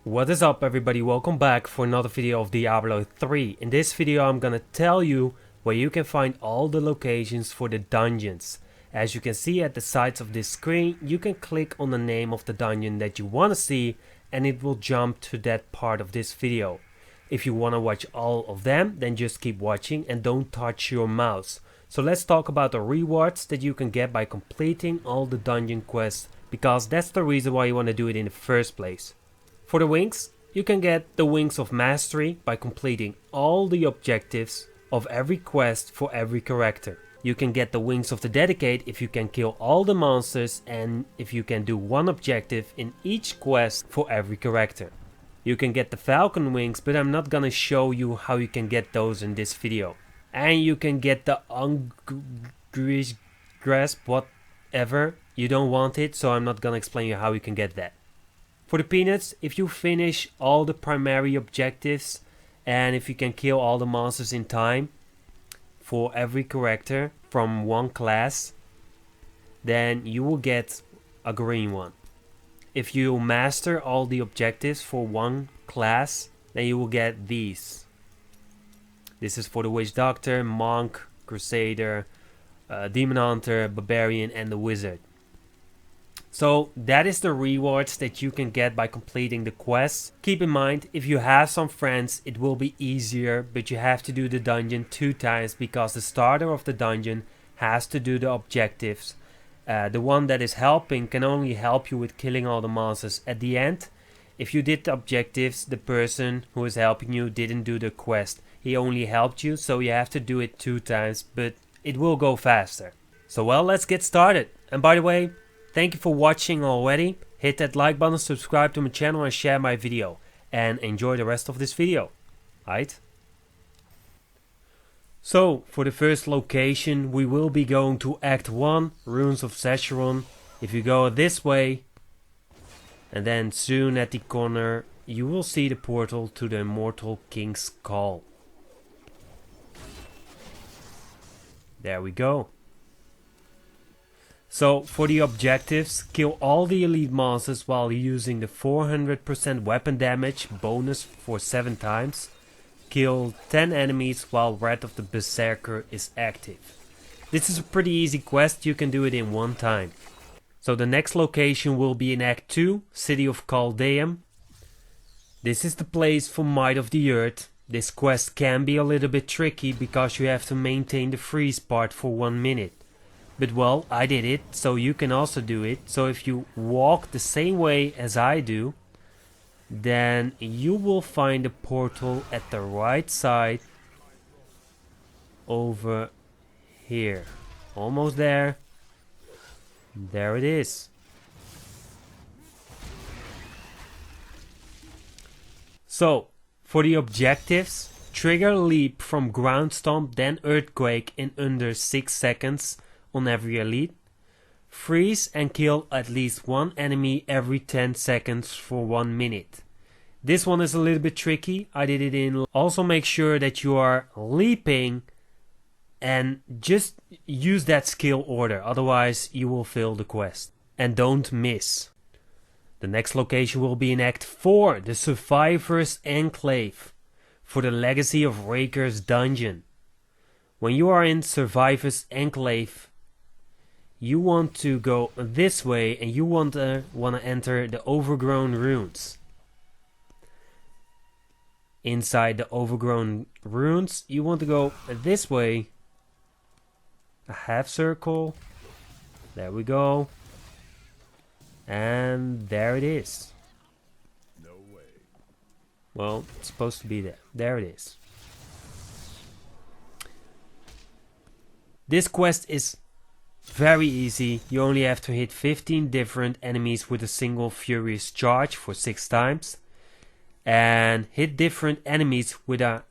What is up everybody, welcome back for another video of Diablo 3. In this video I'm gonna tell you where you can find all the locations for the dungeons. As you can see at the sides of this screen, you can click on the name of the dungeon that you want to see and it will jump to that part of this video. If you want to watch all of them, then just keep watching and don't touch your mouse. So let's talk about the rewards that you can get by completing all the dungeon quests, because that's the reason why you want to do it in the first place. For the wings, you can get the Wings of Mastery by completing all the objectives of every quest for every character. You can get the Wings of the Dedicate if you can kill all the monsters and if you can do one objective in each quest for every character. You can get the Falcon Wings, but I'm not gonna show you how you can get those in this video. And you can get the Grasp, whatever. You don't want it, so I'm not gonna explain you how you can get that. For the Peanuts, if you finish all the primary objectives and if you can kill all the monsters in time for every character from one class, then you will get a green one. If you master all the objectives for one class, then you will get these. This is for the Witch Doctor, Monk, Crusader, Demon Hunter, Barbarian and the Wizard. So that is the rewards that you can get by completing the quests. Keep in mind, if you have some friends it will be easier, but you have to do the dungeon 2 times because the starter of the dungeon has to do the objectives. The one that is helping can only help you with killing all the monsters at the end. If you did the objectives, the person who is helping you didn't do the quest. He only helped you, so you have to do it 2 times, but it will go faster. So well, let's get started. And by the way, thank you for watching already. Hit that like button, subscribe to my channel and share my video. And enjoy the rest of this video. Right? So, for the first location we will be going to Act 1, Ruins of Sescheron. If you go this way, and then soon at the corner you will see the portal to the Immortal Kings Call. There we go. So for the objectives, kill all the elite monsters while using the 400% weapon damage bonus for 7 times. Kill 10 enemies while Wrath of the Berserker is active. This is a pretty easy quest, you can do it in 1 time. So the next location will be in Act 2, City of Caldeum. This is the place for Might of the Earth. This quest can be a little bit tricky because you have to maintain the freeze part for 1 minute. But well, I did it, so you can also do it. So if you walk the same way as I do, then you will find a portal at the right side over here. Almost there. There it is. So, for the objectives, trigger leap from ground stomp then earthquake in under 6 seconds on every elite. Freeze and kill at least 1 enemy every 10 seconds for 1 minute. This one is a little bit tricky, I did it in. Also make sure that you are leaping and just use that skill order, otherwise you will fail the quest. And don't miss. The next location will be in Act 4, the Survivor's Enclave, for the Legacy of Raekor's dungeon. When you are in Survivor's Enclave, you want to go this way and you want to enter the Overgrown Ruins. Inside the Overgrown Ruins, you want to go this way. A half circle. There we go. And there it is. No way. Well, it's supposed to be there. There it is. This quest is very easy. You only have to hit 15 different enemies with a single furious charge for 6 times. And hit different enemies with a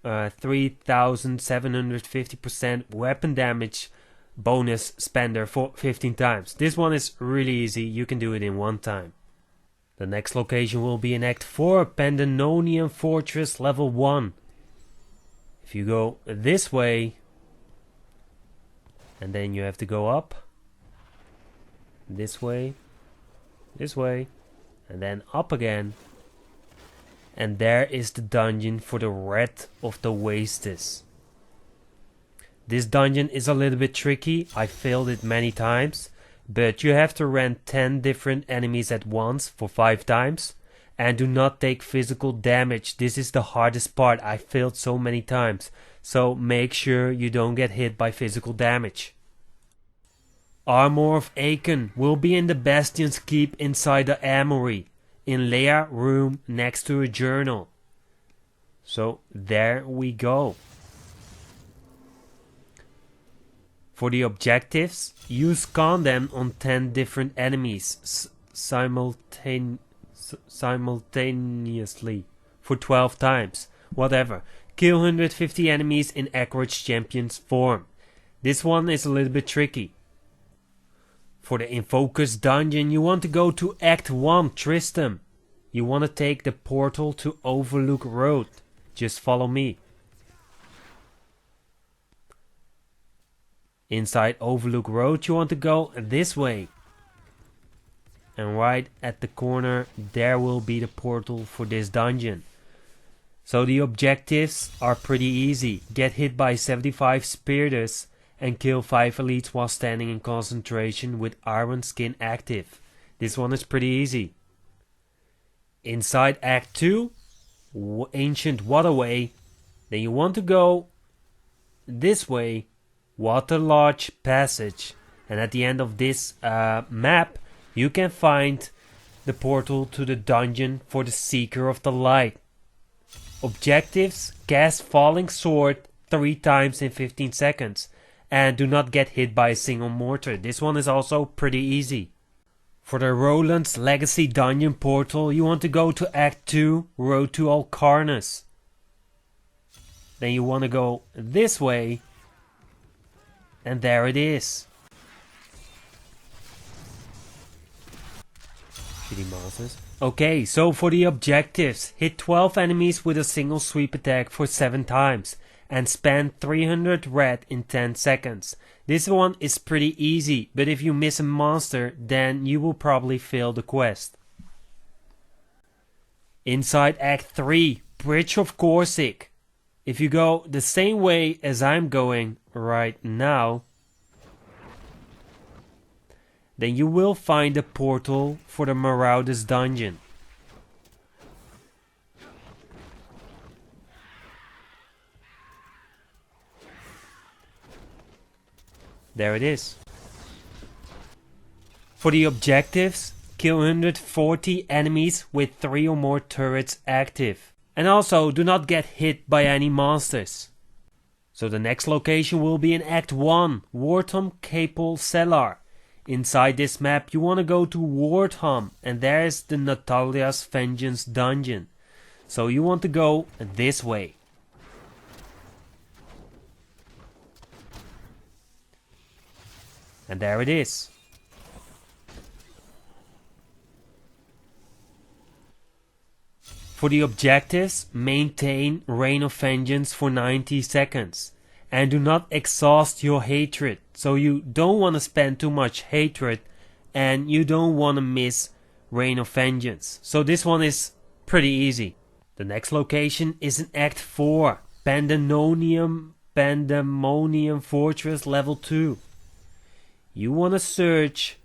3750% weapon damage bonus spender for 15 times. This one is really easy, you can do it in 1 time. The next location will be in Act 4, Pandemonium Fortress level 1. If you go this way, and then you have to go up, this way, and then up again, And there is the dungeon for the Wrath of the Wastes. This dungeon is a little bit tricky. I failed it many times. But you have to rend 10 different enemies at once for 5 times. And do not take physical damage. This is the hardest part. I failed so many times. So make sure you don't get hit by physical damage. Armor of Akkhan will be in the Bastion's Keep inside the Armory. In Leia room next to a journal. So there we go. For the objectives, use Condemn on 10 different enemies simultaneously for 12 times. Whatever. Kill 150 enemies in Akkhan's Champion's form. This one is a little bit tricky. For the Invoker's dungeon, you want to go to Act 1, Tristram. You want to take the portal to Overlook Road. Just follow me. Inside Overlook Road, you want to go this way. And right at the corner, there will be the portal for this dungeon. So the objectives are pretty easy. Get hit by 75 spears and kill 5 elites while standing in concentration with Iron Skin active. This one is pretty easy. Inside Act 2, Ancient Waterway. Then you want to go this way, Water Lodge Passage. And at the end of this map, you can find the portal to the dungeon for the Seeker of the Light. Objectives: cast Falling Sword 3 times in 15 seconds. And do not get hit by a single mortar. This one is also pretty easy. For the Rolands Legacy dungeon portal, you want to go to Act 2, Road to Alcarnus. Then you want to go this way. And there it is. Shitty monsters. Okay, so for the objectives, hit 12 enemies with a single sweep attack for 7 times. And spend 300 red in 10 seconds. This one is pretty easy, but if you miss a monster, then you will probably fail the quest. Inside Act 3, Bridge of Corsic. If you go the same way as I'm going right now, then you will find a portal for the Marauder's dungeon. There it is. For the objectives, kill 140 enemies with 3 or more turrets active. And also do not get hit by any monsters. So the next location will be in Act 1, Wortham Capel Cellar. Inside this map you want to go to Wortham and there is the Natalyas Vengeance dungeon. So you want to go this way. And there it is. For the objectives, maintain Reign of Vengeance for 90 seconds. And do not exhaust your hatred. So you don't want to spend too much hatred. And you don't want to miss Reign of Vengeance. So this one is pretty easy. The next location is in Act 4. Pandemonium Fortress level 2. You want to search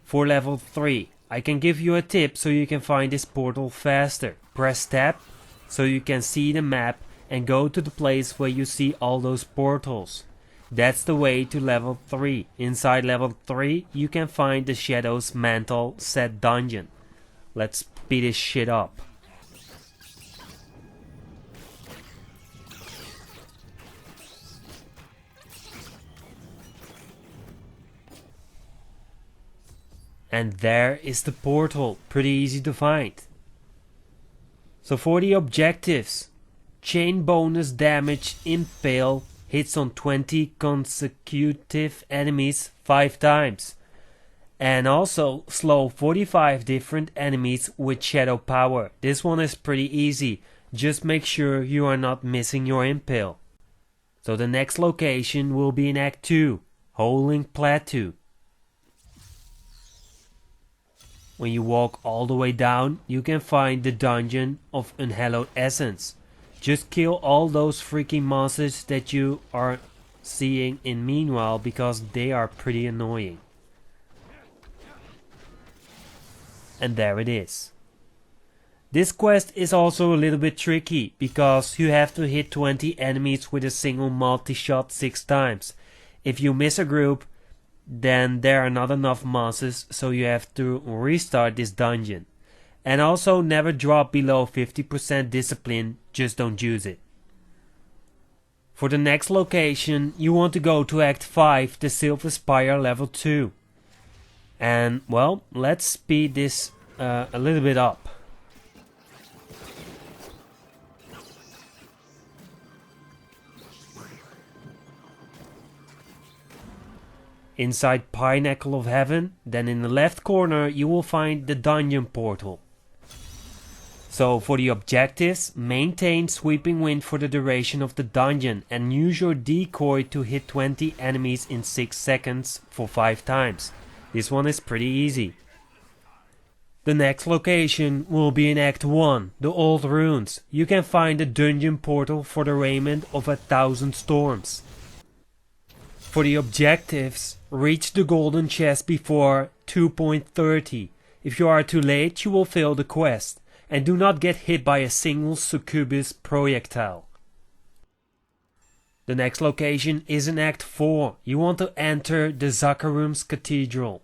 for level 3. I can give you a tip so you can find this portal faster. Press tab so you can see the map and go to the place where you see all those portals. That's the way to level 3. Inside level 3 you can find the Shadow's Mantle set dungeon. Let's speed this shit up. And there is the portal, pretty easy to find. So for the objectives, chain bonus damage impale hits on 20 consecutive enemies 5 times. And also slow 45 different enemies with shadow power. This one is pretty easy, just make sure you are not missing your impale. So the next location will be in Act 2, Howling Plateau. When you walk all the way down, you can find the dungeon of Unhallowed Essence. Just kill all those freaking monsters that you are seeing in meanwhile, because they are pretty annoying. And there it is. This quest is also a little bit tricky, because you have to hit 20 enemies with a single multi-shot 6 times. If you miss a group, then there are not enough monsters, so you have to restart this dungeon. And also never drop below 50% discipline, just don't use it. For the next location, you want to go to Act 5, the Silver Spire level 2. And well, let's speed this a little bit up. Inside Pinnacle of Heaven, then in the left corner you will find the dungeon portal. So for the objectives, maintain Sweeping Wind for the duration of the dungeon and use your decoy to hit 20 enemies in 6 seconds for 5 times. This one is pretty easy. The next location will be in Act 1, the Old Ruins. You can find the dungeon portal for the Raiment of 1,000 Storms. For the objectives, reach the golden chest before 2.30. If you are too late, you will fail the quest. And do not get hit by a single succubus projectile. The next location is in Act 4. You want to enter the Zakharum's Cathedral.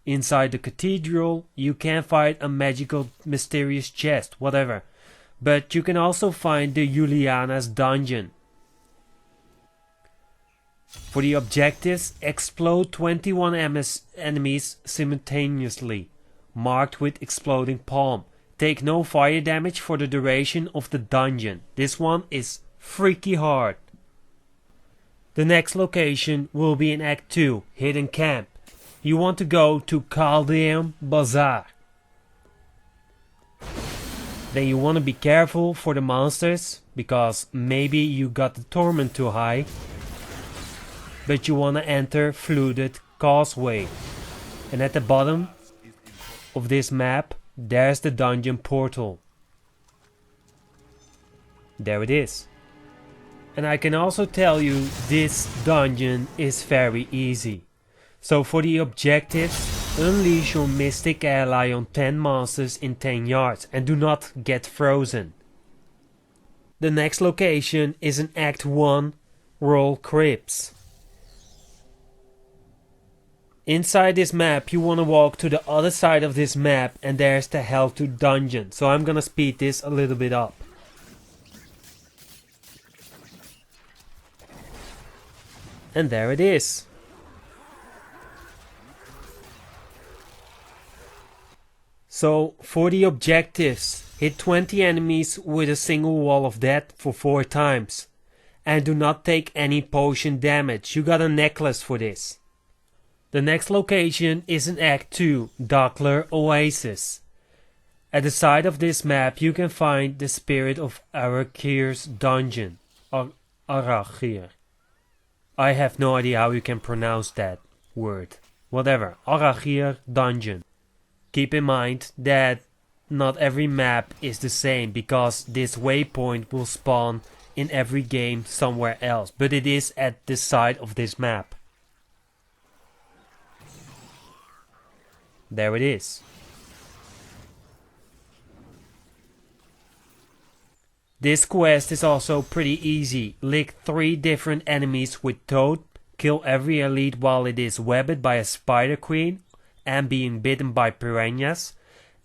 Inside the cathedral, you can find a magical mysterious chest, whatever. But you can also find the Uliana's dungeon. For the objectives, explode 21 enemies simultaneously, marked with exploding palm. Take no fire damage for the duration of the dungeon. This one is freaky hard. The next location will be in Act 2, Hidden Camp. You want to go to Chaldean Bazaar. Then you want to be careful for the monsters, because maybe you got the torment too high. But you want to enter Flooded Causeway. And at the bottom of this map, there's the dungeon portal. There it is. And I can also tell you this dungeon is very easy. So for the objectives, unleash your mystic ally on 10 monsters in 10 yards and do not get frozen. The next location is in Act 1, Roll Crypts. Inside this map, you want to walk to the other side of this map and there's the Helltooth dungeon. So I'm gonna speed this a little bit up. And there it is. So for the objectives, hit 20 enemies with a single wall of death for 4 times. And do not take any potion damage. You got a necklace for this. The next location is in Act 2, Dakhler Oasis. At the side of this map you can find the spirit of Arakhyr's dungeon, Arachyr. I have no idea how you can pronounce that word. Whatever, Arachyr dungeon. Keep in mind that not every map is the same, because this waypoint will spawn in every game somewhere else, but it is at the side of this map. There it is. This quest is also pretty easy. Lick 3 different enemies with Toad, kill every elite while it is webbed by a spider queen and being bitten by piranhas,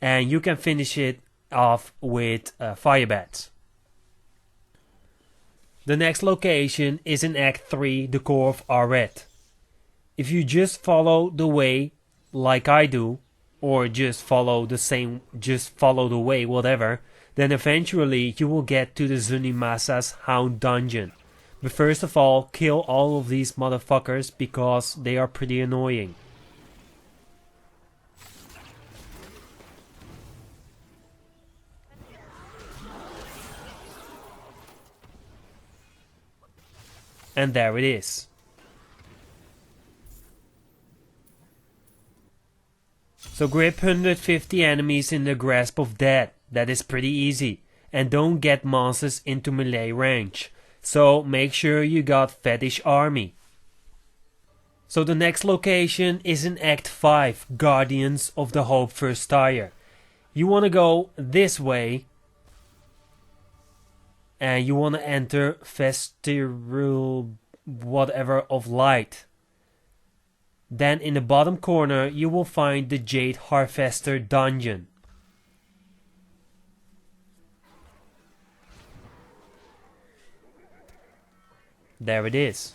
and you can finish it off with fire bats. The next location is in Act 3, the Core of Aret. If you just follow the way like I do, or just follow the way, whatever, then eventually you will get to the Zunimassa Haunt dungeon. But first of all, kill all of these motherfuckers because they are pretty annoying. And there it is. So So grip 150 enemies in the grasp of death. That is pretty easy. And don't get monsters into melee range. So make sure you got Fetish Army. So the next location is in Act 5, Guardians of the Hope First Tire. You want to go this way. And you want to enter Festival whatever of Light. Then in the bottom corner you will find the Jade Harvester dungeon. There it is.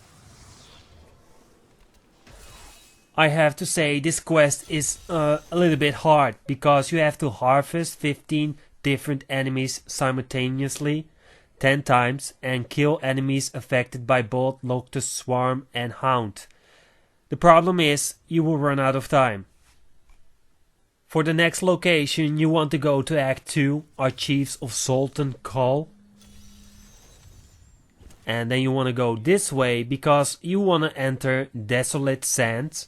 I have to say this quest is a little bit hard because you have to harvest 15 different enemies simultaneously 10 times and kill enemies affected by both Locust Swarm and Haunt. The problem is you will run out of time. For the next location you want to go to Act 2, Archives of Sultan Kul. And then you want to go this way because you want to enter Desolate Sands.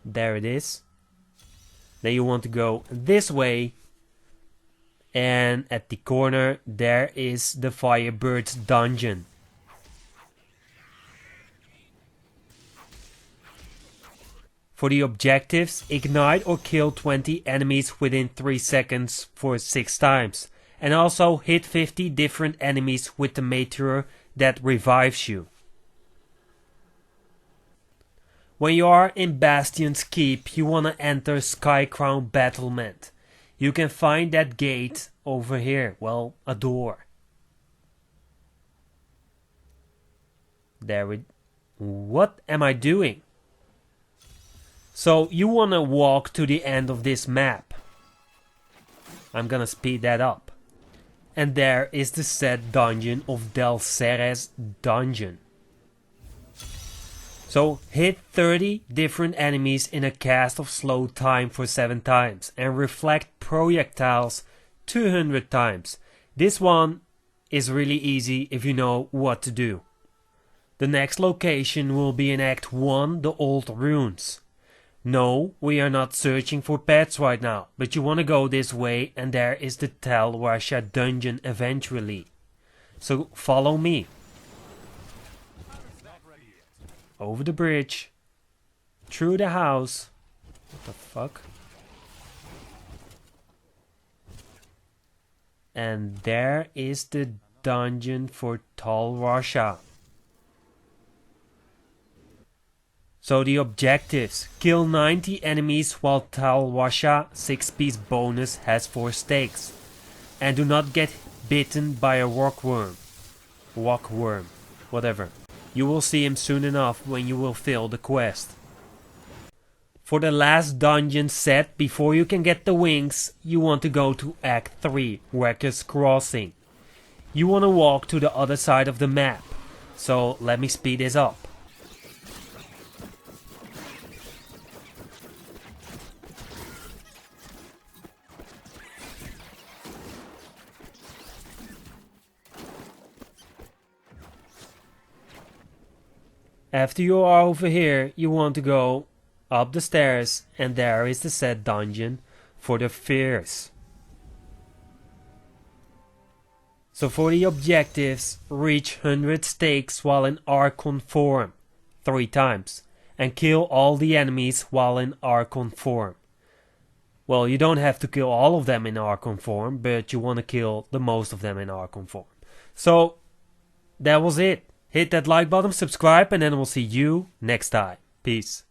There it is. Then you want to go this way. And at the corner there is the Firebird dungeon. For the objectives, ignite or kill 20 enemies within 3 seconds for 6 times. And also hit 50 different enemies with the meteor that revives you. When you are in Bastion's Keep, you want to enter Skycrown Battlement. You can find that gate over here, well, a door. What am I doing? So you want to walk to the end of this map. I'm gonna speed that up. And there is the set dungeon of Delesere's dungeon. So hit 30 different enemies in a cast of slow time for 7 times and reflect projectiles 200 times. This one is really easy if you know what to do. The next location will be in Act 1, the Old Ruins. No, we are not searching for pets right now, but you want to go this way and there is the Tal Rasha dungeon eventually. So follow me. Over the bridge. Through the house. What the fuck? And there is the dungeon for Tal Rasha. So the objectives: kill 90 enemies while Tal Rasha 6-piece bonus has 4 stakes. And do not get bitten by a rockworm. Whatever. You will see him soon enough when you will fill the quest. For the last dungeon set before you can get the wings, you want to go to Act 3, Wrecker's Crossing. You want to walk to the other side of the map. So let me speed this up. After you are over here, you want to go up the stairs and there is the set dungeon for the Fierce. So for the objectives, reach 100 stakes while in Archon form 3 times and kill all the enemies while in Archon form. Well, you don't have to kill all of them in Archon form, but you want to kill the most of them in Archon form. So that was it. Hit that like button, subscribe, and then we'll see you next time. Peace.